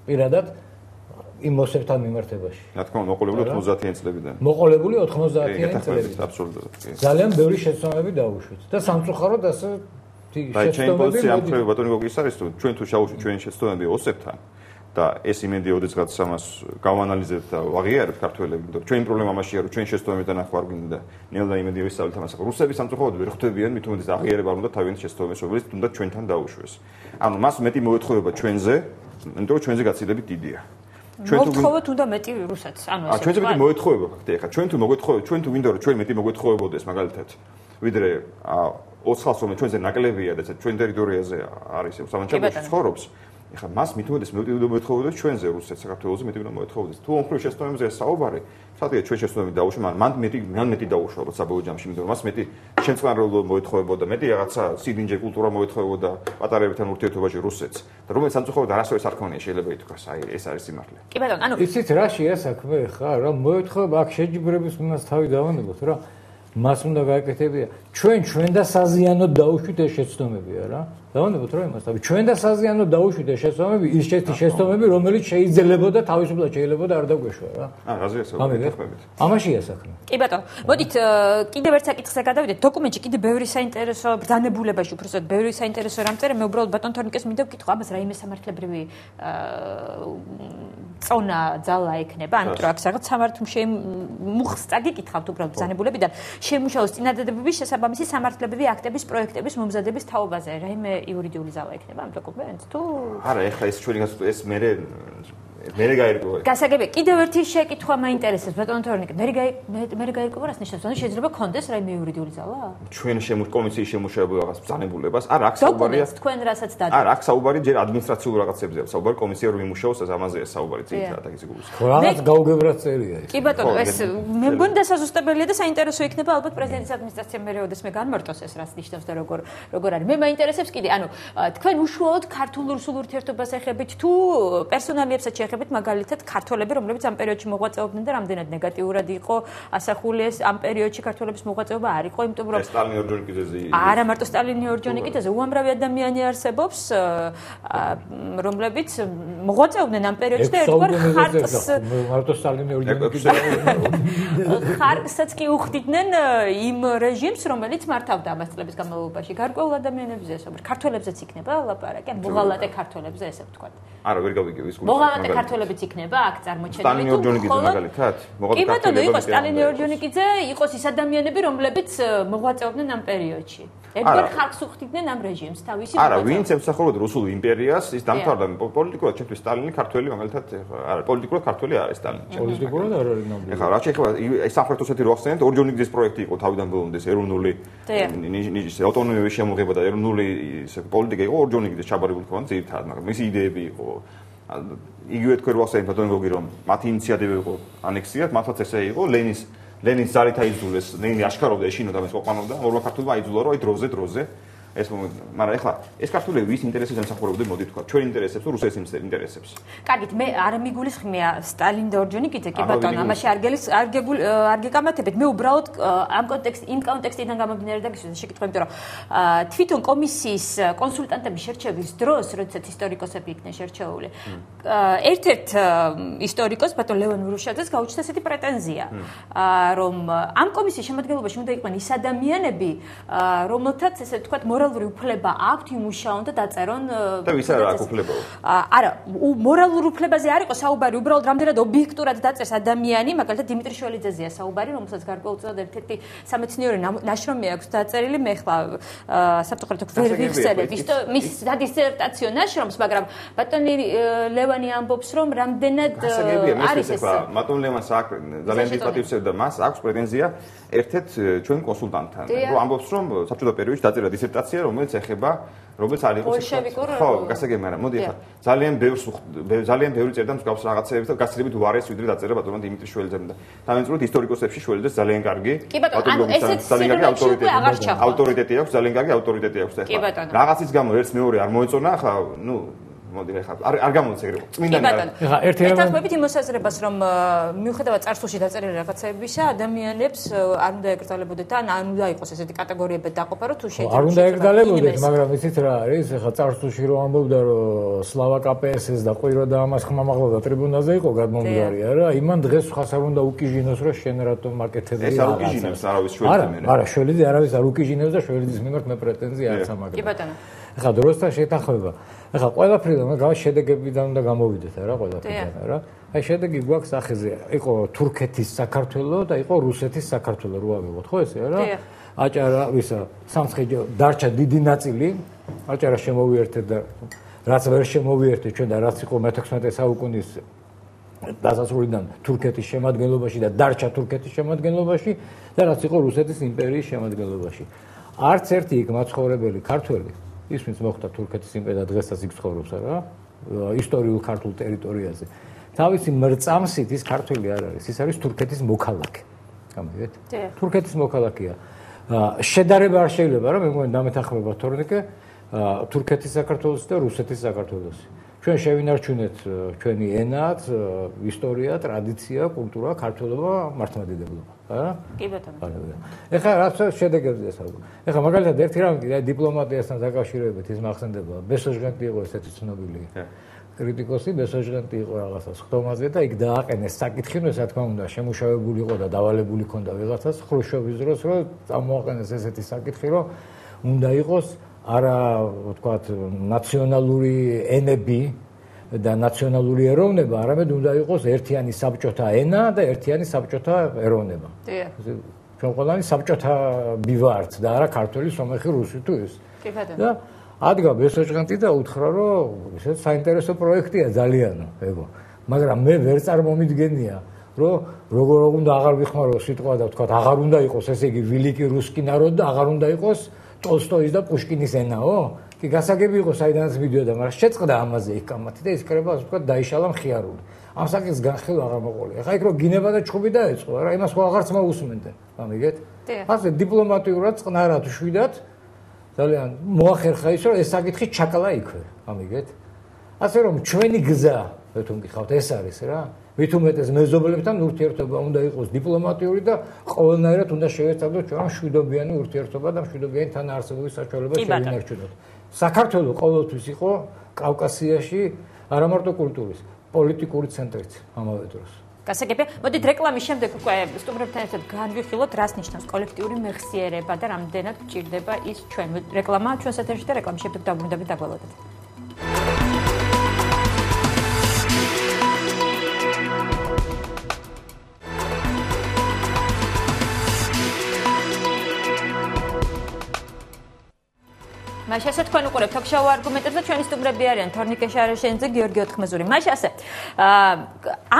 პირადად იმ მოსებთან მიმართებაში. რა თქმა უნდა, მოყოლებული 90-იან წლებიდან. მოყოლებული 90-იან წლებიდან. აბსოლუტურად. ძალიან ბევრი შეცდომები დაუშვით და სამწუხაროდ ასე შეცდომები ამხრივ ბატონი გოგის არის თუ ჩვენ თუ შევუშვით ჩვენი შეცდომები ოსებთან და ეს იმედი ოდესღაც ამას გავანალიზებთ და ვაღიარებთ ქართველები, იმიტომ რომ ჩვენი პრობლემა ამაშია, რომ ჩვენ შეცდომებიდან ახლა არ გვინდა ნელა იმედი ვისწავლეთ ამას. რუსები სამწუხაროდ ვერ ხვდებიან, მით უმეტეს აღიარება არ უნდა თავიანთი შეცდომების, რომელიც თუნდაც ჩვენთან დაუშვეს. ანუ მას მეტი მოეთხოვება ჩვენზე, იმიტომ რომ ჩვენზე გაცილებით დიდია. მოეთხოვოთ უნდა მეტი რუსეთს, ანუ ესე. ჩვენზე მეტი მოეთხოვება ხდება, ხა ჩვენ თუ მოგეთხოვებთ, ჩვენ თუ ვინდა რომ ჩვენ მეტი მოგეთხოვებოდეს მაგალითად, ვიდრე ოცხალს რომ ჩვენზე ნაკლებია და ჩვენ ტერიტორიაზე არის სამანჩაბოში ცხოვრობს. ეხლა მას მით უმეტეს მეტი უნდა მოეთხოვებოდეს ჩვენზე რუსეთს საქართველოს მეტი უნდა მოეთხოვებოდეს. თუ ომხრივ შეცდომებზე საუბარი, სადღაც ჩვენ შეცდომები დაუშვა, მან მეტი დაუშვა საბოლოო ჯამში, იმიტომ რომ მას მეტი შემწყნარებლობა მოეთხოვებოდა, მეტი რაღაცა სიდინჯე კულტურა მოეთხოვებოდა პატარებთან ურთიერთობაში რუსეთს. და რომელიც სამწუხაროდ არასოდეს არ ქონია, შეიძლება ითქვას, აი ეს არის სიმართლე. კი ბატონო, ანუ ისიც რაშია საქმე ხა, რა მოეთხოვება აქ შეჯიბრების მიმართ თავი დავანებოთ რა. მას უნდა გააკეთებია. ჩვენ და საზიანოდ დაუშვით ეს შეცდომებია რა. დავანებოთ რა იმას, თავი ჩვენ და საზიანოდ დაუშვით ეს შეცდომები, ის შეცდომები, რომელიც შეიძლებოდა თავისუფლად შეიძლება არ დაგვეშვა რა. რაზეა საუბარი? ამაშია საქმე. კი ბატონო, მოდით კიდევ ერთ საკითხზე გადავიდეთ. დოკუმენტში კიდევ ბევრი საინტერესო ბრძანებულებაში უბრალოდ ბევრი საინტერესო რამ წერე. მე უბრალოდ ბატონ თორნიკეს მინდა ვკითხო, ამას რაიმე სამართლებრივი წონა ძალა ექნება, ანუ რა რაღაც სამართლში მუხს წაგიკითხავთ უბრალოდ ბრძანებულებიდან. შემუშავოს წინადადებების შესაბამისი სამართლებრივი აქტების პროექტების მომზადების თაობაზე. რაიმე იურიდიული ზავა ექნება ამ დოკუმენტს თუ არა, ეხლა ეს ჩვენი ეს მე გაირკვევა. გასაგებია, კიდევ ერთი შეკითხვა მაინტერესებს ბატონ თორნიკე. მე გაირკვევა რას ნიშნავს? ანუ შეიძლება კონდეს რაიმე იურიდიული ზავა? ჩვენ კომისიის შემუშავებულ რაღაც ბრძანებულებას, არა, აქ საუბარია. თქვენ რასაც დადით. არა, აქ საუბარი ჯერ ადმინისტრაციულ რაღაცებზე, საუბარი კომისია რომ იმუშაოს ამაზეა საუბარი ძირითადად აქ ისე გულს. რაღაც გაუგებრად წერია ეს. კი ბატონო, ეს მე მგონი დასაზუსტებელია და საინტერესო იქნება ალბათ პრეზიდენტის ადმინისტრაციამ მე როდესმე განმარტოს ეს რას ნიშნავს და როგორ არის. მე მაინტერესებს კიდე, ანუ თქვენ უშუალოდ ქართულ-რუსულ ურთიერთობას ეხებით თუ პერსონალიებსაც შეეხებით, მაგალითად ქართველები, რომლებიც ამ პერიოდში მოღვაწეობდნენ და რამდენად ნეგატიურად იყო ასახული ეს ამ პერიოდში ქართველების მოღვაწეობა არ იყო, იმიტომ რომ სტალინი ორჯონიკიძეზე არა მარტო სტალინი ორჯონიკიძეზე, უამრავი ადამიანი არსებობს, რომლებიც მოღვაწეობდნენ ამ პერიოდში და ერთგვარ ხარკს მარტო სტალინი ორჯონიკიძე ხარკსაც კი უხდიდნენ იმ რეჟიმს, რომელიც მართავდა ამას წლების განმავლობაში. გარკვეულ ადამიანებზე ესაუბრა, ქართველებზეც იქნება ლაპარაკი, ან მოღალატე ქართველებზე ესე ვთქვათ. არა, ვერ გავიგებ ის გულს. მოღალატე ქართველებიც იქნება აქ წარმოჩენილი. სტალინი ორჯონიკიძე მაგალითად? კი ბატონო, იყო სტალინი ორჯონიკიძე, იყოს ის ადამიანები, რომლებიც მოღვაწეობდნენ ამ პერიოდში. ერთგვარ ხალხს უხდიდნენ ამ რეჟიმს თავისი. არა, ვინც ემსახურებოდა რუსულ იმპერიას, ის დამთავრდა პოლიტიკურად ჩემთვის სტალინი ქართველი მაგალითად არა, პოლიტიკურად ქართველი არის სტალინი. პოლიტიკურად არ არის ნამდვილად. ეხლა რა შეიძლება სამხრეთ ოსეთის რო ახსენეთ, ორჯონიკიძის პროექტი იყო თავიდან ბოლომდე ეროვნული ავტონომიის შემოღება და ეროვნული პოლიტიკა იყო ორჯონიკიძის ჩაბარებული ქონდა ძირითადად, მაგრამ მისი იდეები იყო იგივე თქვენ რო ახსენეთ ბატონო გოგი რომ მათი ინიციატივა იყო ანექსიად, მათაც ესე იყო ლენის ძალით აიძულეს, ლენი აშკარობდა ეშინოდა მას ყოფანობდა, ორმა ქართულმა აიძულა რომ აი დროზე ეს მომენტი, მაგრამ ეხლა ეს ქართულები ვის ინტერესებს ემსახურებოდნენ, მოდი თქვა, ჩვენ ინტერესებს თუ რუსეთის ინტერესებს. კარგით, მე არ მიგულისხმია სტალინი და ორჯონიკიძე, კი ბატონო, ამაში არ გეკამათებთ. მე უბრალოდ იმ კონტექსტიდან გამომდინარე და გისურვებთ შეკითხვა, იმიტომ რომ თვითონ კომისიის კონსულტანტების შერჩევის დროს, როდესაც ისტორიკოსები იქნენ შერჩეული, ერთ-ერთ ისტორიკოს ბატონ ლევან ურუშაძეს გაუჩნდა ესეთი პრეტენზია, რომ ამ კომისიის შემადგენლობაში უნდა იყვნენ ის ადამიანები, რომელთაც ესე ვთქვათ, მორალური უფლება აქვთ იმუშაონ და დაწერონ და ვის არა აქვს უფლებაო? არა, მორალურ უფლებაზე არ იყო საუბარი, უბრალოდ რამდენად ობიექტურად დაწერს ადამიანი, მაგალითად დიმიტრი შველიძეზეა საუბარი, რომელსაც გარკვეულწილად ერთ-ერთი სამეცნიერო ნაშრომი აქვს დაწერილი, მე ხლა საფრთხეთ ვერ ვიხსენებ მის დისერტაციო ნაშრომს, მაგრამ ბატონი ლევანი ამბობს, რომ რამდენად არის ეს ბატონ ლევანს ძალიან დიპატივსებდა მას აქვს პრეტენზია ერთ-ერთ ჩვენ კონსულტანტთან, რომ ამბობს, რომ საბჭოთა პერიოდში დაწერა დისერტაცია, რომელიც ეხება რომელიც არ იყო ხო, გასაგებია, მაგრამ მოდი ახლა ძალიან ბევრი წერდა მსგავს რაღაცეებს და გასწრებით უარეს ვიდრე დაწერა ბატონმა დიმიტრი შველიძემ და დავინწროთ ისტორიკოსებში შველიძეს ძალიან კარგი ავტორიტეტი აქვს, ძალიან კარგი ავტორიტეტი აქვს და ახლა რაღაცის გამო ერთს მეორე არ მოეწონა, ახლა მოდი ახლა არ გამოდის ეგრე წმინდანი ახლა ერთი რამე მებით იმოსაზრებას რომ მიუხედავად წარსულში დაწერილი რაღაცებისა ადამიანებს არ უნდა ეკრძალებოდეთ ან არ უნდა იყოს ესეთი კატეგორიებად დაყოფა რომ თუ შეიძლება არ უნდა ეკრძალებოდეთ მაგრამ იცით რა არის ახლა წარსულში რომ ამბობდა რომ სლავა KPSS და ყვირო და ამას ხმამაღლა და ტრიბუნაზე იყო გადმომდგარი არა იმან დღეს ხას არ უნდა უკიჟინოს რომ შენ რატომ მაკეთები ეს არ უკიჟინებს არავის შველიძე მე არა შველიძე არავის არ უკიჟინებს და შველიძის მიმართ მე პრეტენზია არ სამაგრა კი ბატონო ახლა დროსთან შეთანხმება ახლა ყველაფრიდან შედეგებიდან უნდა გამოვიდეთ რა ყველაფრიდან რა აი შედეგი გვაქვს სახეზე იყო თურქეთის საქართველო და იყო რუსეთის საქართველო რო ავიღოთ ხო ესე რა აჭარა ვისა სამცხე დარჩა დიდი ნაწილი აჭარა შემოვიერთეთ და რაც ვერ შემოვიერთეთ ჩვენ და რაც იყო მე-16 საუკუნის დასასრულიდან თურქეთის შემადგენლობაში და დარჩა თურქეთის შემადგენლობაში და რაც იყო რუსეთის იმპერიის შემადგენლობაში არც ერთი იქ მაცხოვრებელი ქართველი ისმის მოხდა თურქეთის იმპერია დღესაც იქ ცხოვრობს რა ისტორიულ ქართულ ტერიტორიაზე თავისი მრწამსით ის ქართველი არ არის ის არის თურქეთის მოქალაქე გამიგეთ თურქეთის მოქალაქეა შედარება არ შეიძლება რა მე მგონი დამეთანხმება თორნიკე თურქეთის საქართველოს და რუსეთის საქართველოს ჩვენ შევინარჩუნეთ ჩვენი ენაც ისტორია ტრადიცია კულტურა ქართულობა მართლმადიდებლობა რა კი ბატონო ეხლა რაც შედეგებზე საუბრობ ეხლა მაგალითად ერთი რამე კიდე დიპლომატიასთან დაკავშირებით ის მახსენდება ბესოჟღენტი იყო ესეთი ცნობილი კრიტიკოსი ბესოჟღენტი იყო რაღაცა ხდომაზე და იქ დააყენეს საკითხი რა თქმა უნდა შემუშავებული იყო და დავალებული ქონდა ვიღაცას ხრუშჩოვის დროს რომ წამოაყენეს ესეთი საკითხი რომ უნდა იყოს არა ვთქვათ ნაციონალური ენები და ნაციონალური ეროვნება, არამედ უნდა იყოს ერთიანი საბჭოთა ენა და ერთიანი საბჭოთა ეროვნება. ჩვენ ყველანი საბჭოთა ვართ და არა ქართველი, სომეხი, რუსი თუ ეს. და ადგა ბესოჟღენტი და უთხრა რომ ესეც საინტერესო პროექტია ძალიანო, ეგო. მაგრამ მე ვერ წარმომიდგენია რომ როგორ უნდა აღარ ვიხმარო სიტყვა და ვთქვათ აღარ უნდა იყოს ესე იგი ვილიკი რუსკი ნაროდ და აღარ უნდა იყოს ტოლსტოის და პუშკინის ენაო? კი გასაგები იყო საიდანაც მიდიოდა, მაგრამ შეწყდა ამაზე იქ კამათი და ის კრება ასე ვთქვათ დაიშალა მხიარული. ამ საკითხს განხილვა აღარ მოყოლია. ახლა იქ რო გინება და ჩხუბი დაეწყო, რა იმას ხო აღარც მოусმენდნენ. ამიგეთ? ასე დიპლომატიურად წყნარად შვიდათ ძალიან მოახერხა ის რომ ეს საკითხი ჩაკლა იქვე. ამიგეთ? ასე რომ ჩვენი გზა, თუ მგიხავთ, ეს არის რა. მით უმეტეს მეზობლებთან ურთიერთობა უნდა იყოს დიპლომატიური და ყოველნაირად უნდა შევეცადოთ ჩვენ მშვიდობიანი ურთიერთობა და მშვიდობიანი თანაარსებობის საშუალება შევინარჩუნოთ. საქართველო ყოველთვის იყო კავკასიაში არა მარტო კულტურის, პოლიტიკური ცენტრიც ამავე დროს. გასაგებია, მოდით რეკლამის შემდეგ უკვე სტუმრებთან ერთად განვიხილოთ, რას ნიშნავს კოლექტიური მეხსიერება და რამდენად გჭირდება ის ჩვენ. რეკლამა ჩვენს ეთერში და რეკლამის შემდეგ დაბრუნდებით დაგვალოდეთ. მაშინ ასე თქვენ უყურებთ თოქ-შოუ არგუმენტებს და ჩვენი სტუმრები არიან თორნიკე შარაშენიძე, გიორგი ოთხმეზური. მაშინ ასე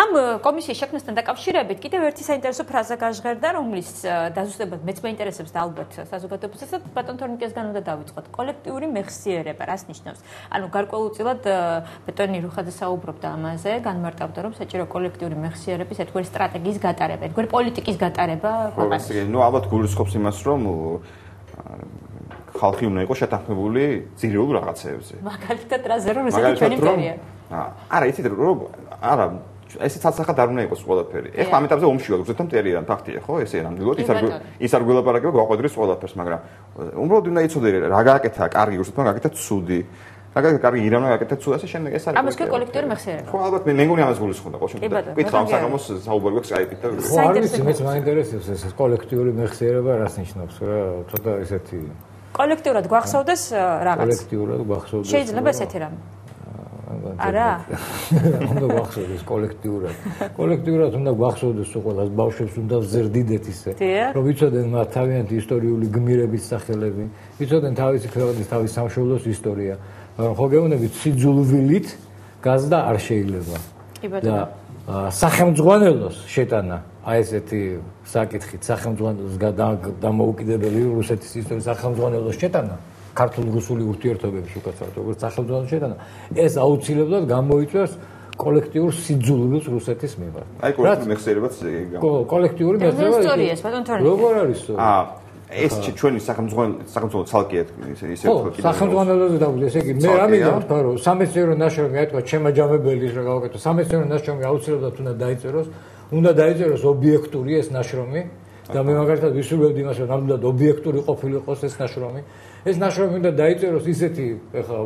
ამ კომისიის შექმნასთან დაკავშირებით კიდევ ერთი საინტერესო ფრაზა გაჟღერდა, რომლის დაზუსტებად მეც მეინტერესებს და ალბათ საზოგადოებასაც და ბატონ თორნიკესგან უნდა დავიწყოთ. კოლექტიური მეხსიერება რას ნიშნავს? ანუ გარკვეულწილად ბატონი რუხაძე საუბრობდა ამაზე, განმარტავდა რომ საჭირო კოლექტიური მეხსიერების ერთგვარი სტრატეგიის გატარება, ერთგვარი პოლიტიკის გატარება ქვეყანაში. ნუ ალბათ გულისხმობს იმას, რომ ხალხი უნდა იყოს შეთანხმებული ძირეულ რაღაცეებზე. მაგალითად რაზე რომ ესეთი ჩვენი იმპერია. არა, იცით რომ არა, ესეც ასახად არ უნდა იყოს ყველაფერი. ეხლა ამ ეტაპზე ომში ვარ, ზუსტად მტერია, ფაქტია, ხო? ესე ნამდვილად ის არ გველაპარაკება გაყვედრის ყველაფერს, მაგრამ უბრალოდ უნდა იცოდე რა გააკეთა კარგი, ზუსტად გააკეთა ცუდი. რა გააკეთა კარგი ირანა, გააკეთა ცუდი, ასე შემდეგ ეს არის. ამას კი კოლექტიური მეხსიერება. ხო, ალბათ მე მეგონი ამას გულისხმობდა ყოველ შემთხვევაში. კითხავ ამ საღამოს საუბარი გვაქვს Skype-ით და ხო, არ ვიცი, მეც მაინტერესებს ეს კოლექტიური მეხსიერება რას ნიშნავს რა, ცოტა ესეთი კოლექტიურად გვახსოვდეს რაღაც. კოლექტიურად გვახსოვდეს. შეიძლება ესეთი რამე. არა? უნდა გვახსოვდეს კოლექტიურად. კოლექტიურად უნდა გვახსოვდეს ყველას ბავშვებს უნდა ზრდიდეთ ისე. რომ ვიცოდნენ მათ თავიანთი ისტორიული გმირების სახელები, ვიცოდნენ თავისი ქვეყნის, თავის სამშობლოს ისტორია. ხო გეუბნებით სიძულვილით გაზდა არ შეიძლება. კი ბატონო. სახელმძღვანელოს შეტანა აი ესეთი საკითხით სახელმძღვანელოს დამოუკიდებელი რუსეთის ისტორიის სახელმძღვანელოს შეტანა ქართულ-რუსული ურთიერთობების უკაცრავად როგორც სახელმძღვანელოს შეტანა ეს აუცილებლად გამოიწვევს კოლექტიურ სიძულვილს რუსეთის მიმართ. აი კოლექტიური მეხსიერებაც კოლექტიური მეხსიერება ისტორიას ბატონ თორნიკე. როგორ არის? ეს ჩვენი სახელმწიფო ცალკეა ისე ხო, სახელმწიფოზე დაგვიდეს, ესე იგი მე რამე ვთქვა, რომ სამეცნიერო ნაშრომი ეთქვა ჩემაჯამებელის რა გავაკეთო, სამეცნიერო ნაშრომი აუცილებლად უნდა დაიწეროს ობიექტური ეს ნაშრომი და მე მაგალითად ვისურვებდი იმას, რომ ნამდვილად ობიექტური ყოფილიყოს ეს ნაშრომი. ეს ნაშრომი უნდა დაიწეროს ისეთი, ეხლა